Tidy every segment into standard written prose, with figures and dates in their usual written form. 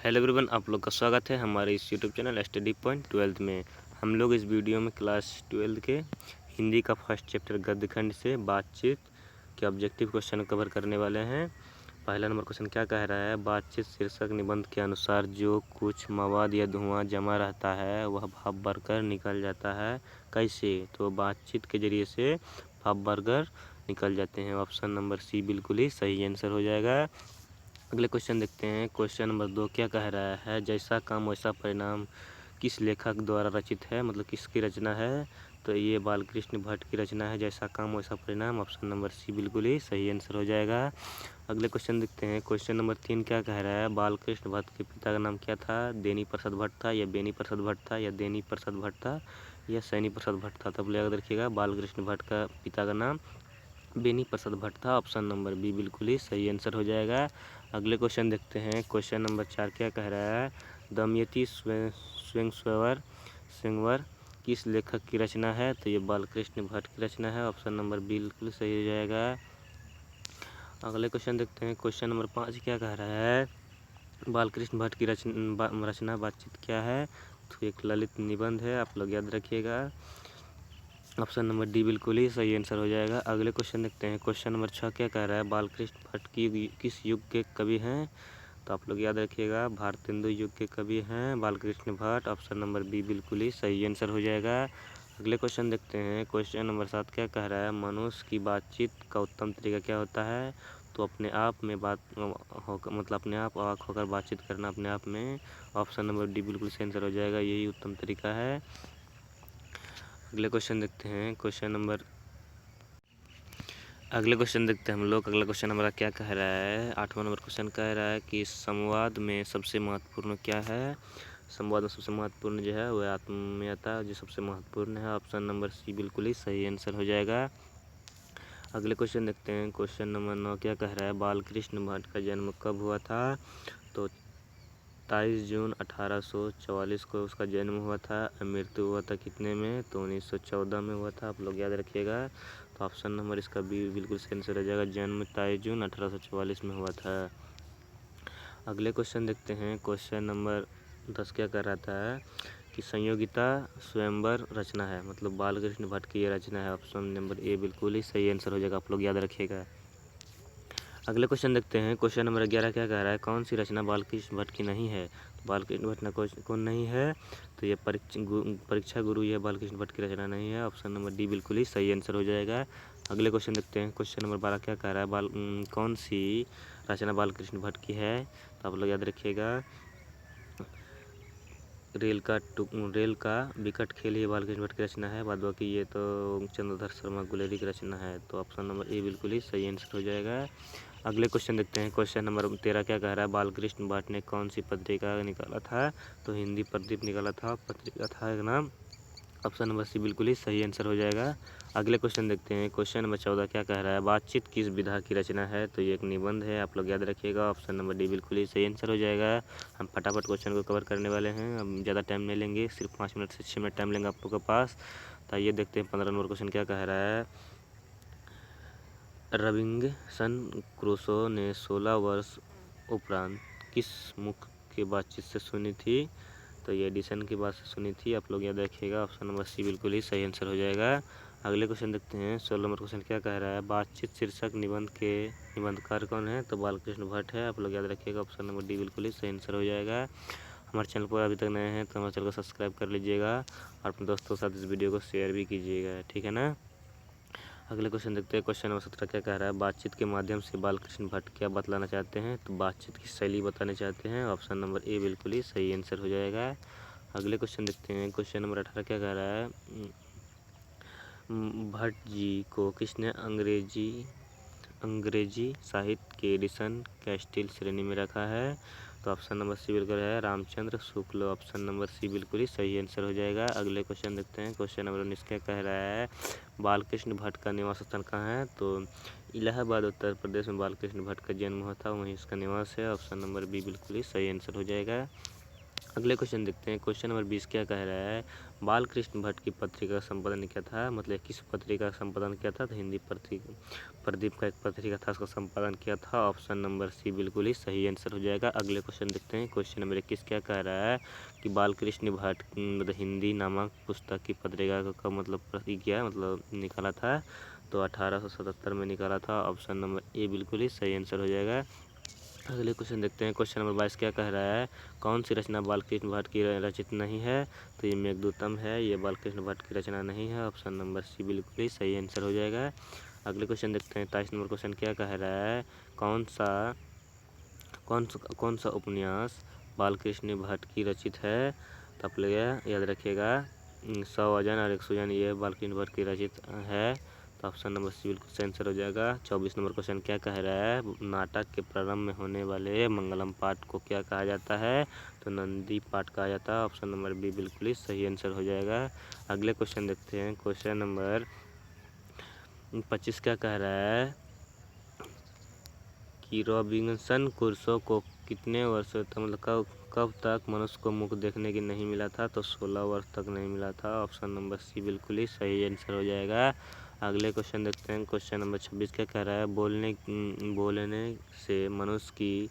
Hello everyone, आप लोग का स्वागत है हमारे इस YouTube channel study point 12th में। हम लोग इस वीडियो में क्लास 12 के हिंदी का फर्स्ट चैप्टर गद्य खंड से बातचीत के ऑब्जेक्टिव क्वेश्चन कवर करने वाले हैं। पहला नंबर क्वेश्चन क्या कह रहा है? बातचीत शीर्षक निबंध के अनुसार जो कुछ मवाद या धुआं जमा रहता है वह भाप भरकर निकल जाता है, कैसे? तो बातचीत के जरिए से भाप भरकर निकल जाते हैं। ऑप्शन नंबर सी बिल्कुल ही सही आंसर हो जाएगा। अगले क्वेश्चन देखते हैं। क्वेश्चन नंबर 2 क्या कह रहा है? जैसा काम वैसा परिणाम किस लेखक द्वारा रचित है, मतलब किसकी रचना है? तो ये बालकृष्ण भट्ट की रचना है, जैसा काम वैसा परिणाम। ऑप्शन नंबर सी बिल्कुल ही सही आंसर हो जाएगा। अगले क्वेश्चन देखते हैं। क्वेश्चन नंबर 3 क्या कह रहा है? बालकृष्ण भट्ट के पिता का नाम क्या था? देनी प्रसाद भट्ट था, या बेनी प्रसाद भट्ट था, या देनी प्रसाद भट्ट था, या सैनी प्रसाद भट्ट था? तब याद रखिएगा, बालकृष्ण भट्ट का पिता का नाम बेनी प्रसाद भट्ट था। ऑप्शन नंबर बी बिल्कुल ही सही आंसर हो जाएगा। अगले क्वेश्चन देखते हैं। क्वेश्चन नंबर 4 क्या कह रहा है? दमयंती स्वयंवर स्वयंवर किस लेखक की रचना है? तो ये बालकृष्ण भट्ट की रचना है। ऑप्शन नंबर बी बिल्कुल सही हो जाएगा। अगले क्वेश्चन देखते हैं। क्वेश्चन नंबर 5 क्या कह रहा है? बालकृष्ण भट्ट की रचना बातचीत क्या है? तो एक ललित निबंध है, आप लोग याद रखिएगा। ऑप्शन नंबर डी बिल्कुल ही सही आंसर हो जाएगा। अगले क्वेश्चन देखते हैं। क्वेश्चन नंबर 6 क्या कह रहा है? बालकृष्ण भट्ट की किस युग के कवि हैं? तो आप लोग याद रखिएगा, भारतेंदु युग के कवि हैं Balkrishna Bhatt. Option number B बिल्कुल ही सही आंसर हो जाएगा। अगले क्वेश्चन देखते हैं। क्वेश्चन नंबर 7 क्या कह रहा है? मनुष्य की बातचीत का उत्तम तरीका क्या होता है? तो अपने आप में बात होकर, मतलब अपने आप अवाक होकर बातचीत करना अपने आप में। ऑप्शन नंबर डी बिल्कुल सही आंसर हो जाएगा, यही उत्तम तरीका है। अगले क्वेश्चन देखते हैं। अगले क्वेश्चन देखते हैं हम लोग। अगला क्वेश्चन हमारा क्या कह रहा है? 8वां नंबर क्वेश्चन कह रहा है कि संवाद में सबसे महत्वपूर्ण क्या है? संवाद में सबसे महत्वपूर्ण जो है वह आत्मीयता जो सबसे महत्वपूर्ण है। ऑप्शन नंबर सी बिल्कुल ही सही आंसर हो जाएगा। अगले क्वेश्चन देखते हैं। क्वेश्चन नंबर 9 क्या कह रहा है? बालकृष्ण भट्ट का जन्म कब हुआ था? तो 23 जून 1844 को उसका जन्म हुआ था। मृत्यु हुआ था कितने में? तो 1914 में हुआ था, आप लोग याद रखिएगा। तो ऑप्शन नंबर इसका बी बिल्कुल सही आंसर हो जाएगा, जन्म 23 जून 1844 में हुआ था। अगले क्वेश्चन देखते हैं। क्वेश्चन नंबर 10 क्या कर रहा था कि संयोगिता स्वयंवर रचना है, मतलब बालकृष्ण भट्ट की ये रचना है। ऑप्शन नंबर ए बिल्कुल ही सही आंसर हो जाएगा, आप लोग याद रखिएगा। अगले क्वेश्चन देखते हैं। क्वेश्चन नंबर 11 क्या कह रहा है? कौन सी रचना बालकृष्ण भट्ट की नहीं है? तो बालकृष्ण भट्ट कौन नहीं है? तो ये परीक्षा गुरु यह बालकृष्ण भट्ट की रचना नहीं है। ऑप्शन नंबर डी बिल्कुल ही सही आंसर हो जाएगा। अगले क्वेश्चन देखते हैं। क्वेश्चन नंबर 12 क्या कह रहा है? कौन सी रचना बालकृष्ण भट्ट की है? तो आप लोग याद रखिएगा, रेल का विकट खेल ये बालकृष्ण भट्ट की रचना है। बाद बाकी ये तो चंद्रधर शर्मा गुलेरी की रचना है। तो ऑप्शन नंबर ए बिल्कुल ही सही आंसर हो जाएगा। अगले क्वेश्चन देखते हैं। क्वेश्चन नंबर 13 क्या कह रहा है? बालकृष्ण भट्ट ने कौन सी पत्रिका निकाला था? तो हिंदी प्रदीप निकाला था, पत्रिका था एक नाम। ऑप्शन नंबर सी बिल्कुल ही सही आंसर हो जाएगा। अगले क्वेश्चन देखते हैं। क्वेश्चन नंबर 14 क्या कह रहा है? बातचीत किस विधा की रचना है? तो ये एक निबंध है, आप लोग याद रखिएगा। ऑप्शन नंबर डी बिल्कुल ही सही आंसर हो जाएगा। हम फटाफट क्वेश्चन को कवर करने वाले हैं, अब ज़्यादा टाइम नहीं लेंगे, सिर्फ 5 मिनट से 6 मिनट टाइम लेंगे आप लोग के पास। तो आइए देखते हैं 15 नंबर क्वेश्चन क्या कह रहा है? रॉबिन्सन क्रूसो ने 16 वर्ष उपरांत किस मुख की बातचीत से सुनी थी? तो ये एडिसन की बात से सुनी थी, आप लोग याद रखिएगा। ऑप्शन नंबर सी बिल्कुल ही सही आंसर हो जाएगा। अगले क्वेश्चन देखते हैं। 16 नंबर क्वेश्चन क्या कह रहा है? बातचीत शीर्षक निबंध के निबंधकार कौन है? तो बालकृष्ण भट्ट है, आप लोग याद रखिएगा। ऑप्शन नंबर डी बिल्कुल ही सही आंसर हो जाएगा। हमारे चैनल पर अभी तक नए हैं तो हमारे चैनल को सब्सक्राइब कर लीजिएगा और अपने दोस्तों के साथ इस वीडियो को शेयर भी कीजिएगा, ठीक है ना। अगले क्वेश्चन देखते हैं। क्वेश्चन नंबर 17 क्या कह रहा है? बातचीत के माध्यम से बालकृष्ण भट्ट क्या बतलाना चाहते हैं? तो बातचीत की शैली बताना चाहते हैं। ऑप्शन नंबर ए बिल्कुल ही सही आंसर हो जाएगा। अगले क्वेश्चन देखते हैं। क्वेश्चन नंबर 18 क्या कह रहा है? भट्ट जी को किसने अंग्रेजी साहित्य के एडिसन कैस्टिल श्रेणी में रखा है? तो ऑप्शन नंबर सी बिल्कुल है, Ramchandra Shukla. Option number C बिल्कुल ही सही आंसर हो जाएगा। अगले क्वेश्चन देखते हैं। क्वेश्चन नंबर 19 क्या कह रहा है? बालकृष्ण भट्ट का निवास स्थान कहाँ है? तो इलाहाबाद उत्तर प्रदेश में बालकृष्ण भट्ट का जन्म हुआ था, वहीं इसका निवास है। ऑप्शन नंबर बी बिल्कुल ही सही आंसर हो जाएगा। अगले क्वेश्चन देखते हैं। क्वेश्चन नंबर 20 क्या कह रहा है, बालकृष्ण भट्ट की पत्रिका का संपादन क्या था, मतलब किस पत्रिका का संपादन किया था, तो हिंदी प्रदीप का एक पत्रिका था, उसका संपादन किया था। ऑप्शन नंबर सी बिल्कुल ही सही आंसर हो जाएगा। अगले क्वेश्चन देखते हैं। क्वेश्चन नंबर 21 क्या कह रहा है कि बालकृष्ण भट्ट मतलब हिंदी नामक पुस्तक की पत्रिका का मतलब किया मतलब निकाला था, तो 1877 में निकाला था। ऑप्शन नंबर ए बिल्कुल ही सही आंसर हो जाएगा। अगले क्वेश्चन देखते हैं। क्वेश्चन नंबर 22 क्या कह रहा है, कौन सी रचना बालकृष्ण भट्ट की रचित नहीं है, तो ये मेघदूतम है, ये बालकृष्ण भट्ट की रचना नहीं है। ऑप्शन नंबर सी बिल्कुल ही सही आंसर हो जाएगा। अगले क्वेश्चन देखते हैं। 23 नंबर क्वेश्चन क्या कह रहा है, कौन सा उपन्यास बालकृष्ण भट्ट की रचित है, तो आप लोग याद रखिएगा 100 वजन और 1 सूजन, ये बालकृष्ण भट्ट की रचित है। तो ऑप्शन नंबर सी बिल्कुल सही आंसर हो जाएगा। 24 नंबर क्वेश्चन क्या कह रहा है, नाटक के प्रारंभ में होने वाले मंगलम पाठ को क्या कहा जाता है, तो नंदी पाठ कहा जाता है। ऑप्शन नंबर बी बिल्कुल ही सही आंसर हो जाएगा। अगले क्वेश्चन देखते हैं। क्वेश्चन नंबर 25 क्या कह रहा है कि रॉबिन्सन क्रूसो को कितने वर्षों तक मतलब कब तक मनुष्य को मुख देखने की नहीं मिला था, तो 16 वर्ष तक नहीं मिला था। ऑप्शन नंबर सी बिल्कुल ही सही आंसर हो जाएगा। अगले क्वेश्चन देखते हैं। क्वेश्चन नंबर 26 क्या कह रहा है, बोलने से मनुष्य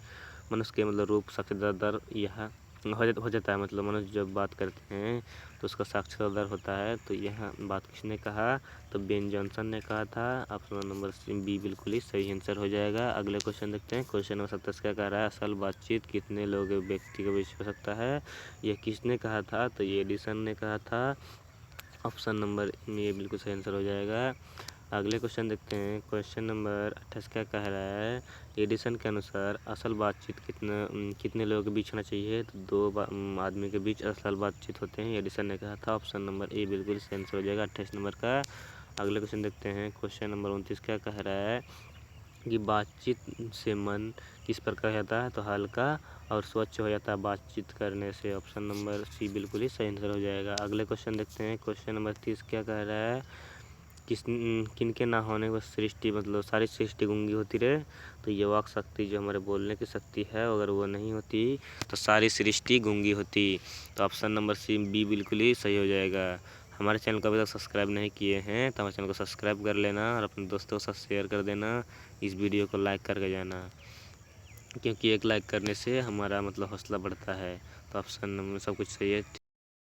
के मतलब रूप साक्षात्कार दर यह हो जाता है, मतलब मनुष्य जब बात करते हैं तो उसका साक्षात्कार दर होता है, तो यह बात किसने कहा, तो बेन जॉनसन ने कहा था। ऑप्शन नंबर बी बिल्कुल ही सही आंसर हो जाएगा। अगले क्वेश्चन देखते हैं। क्वेश्चन नंबर 27 क्या कह रहा है, असल बातचीत कितने लोग व्यक्ति के बीच हो सकता है, यह किसने कहा था, तो ये एडिसन ने कहा था। ऑप्शन नंबर ये बिल्कुल सही आंसर हो जाएगा। अगले क्वेश्चन देखते हैं। क्वेश्चन नंबर 28 क्या कह रहा है, एडिसन के अनुसार असल बातचीत कितने लोगों के बीच होना चाहिए, तो 2 आदमी के बीच असल बातचीत होते हैं, एडिसन ने कहा था। ऑप्शन नंबर ए बिल्कुल सही आंसर हो जाएगा 28 नंबर का। अगले क्वेश्चन देखते हैं। क्वेश्चन नंबर 29 क्या कह रहा है कि बातचीत से मन किस प्रकार जाता है, तो हल्का और स्वच्छ हो जाता है बातचीत करने से। ऑप्शन नंबर सी बिल्कुल ही सही आंसर हो जाएगा। अगले क्वेश्चन देखते हैं। क्वेश्चन नंबर 30 क्या कह रहा है, किनके ना होने पर सृष्टि मतलब सारी सृष्टि गूंगी होती रहे, तो ये वाक शक्ति जो हमारे बोलने की शक्ति है, अगर वो नहीं होती तो सारी सृष्टि गूंगी होती। तो ऑप्शन नंबर सी बी बिल्कुल ही सही हो जाएगा। हमारे चैनल को अभी तक सब्सक्राइब नहीं किए हैं तो हमारे चैनल को सब्सक्राइब कर लेना और अपने दोस्तों के साथ शेयर कर देना, इस वीडियो को लाइक करके जाना, क्योंकि एक लाइक करने से हमारा मतलब हौसला बढ़ता है। तो ऑप्शन नंबर सब कुछ सही है।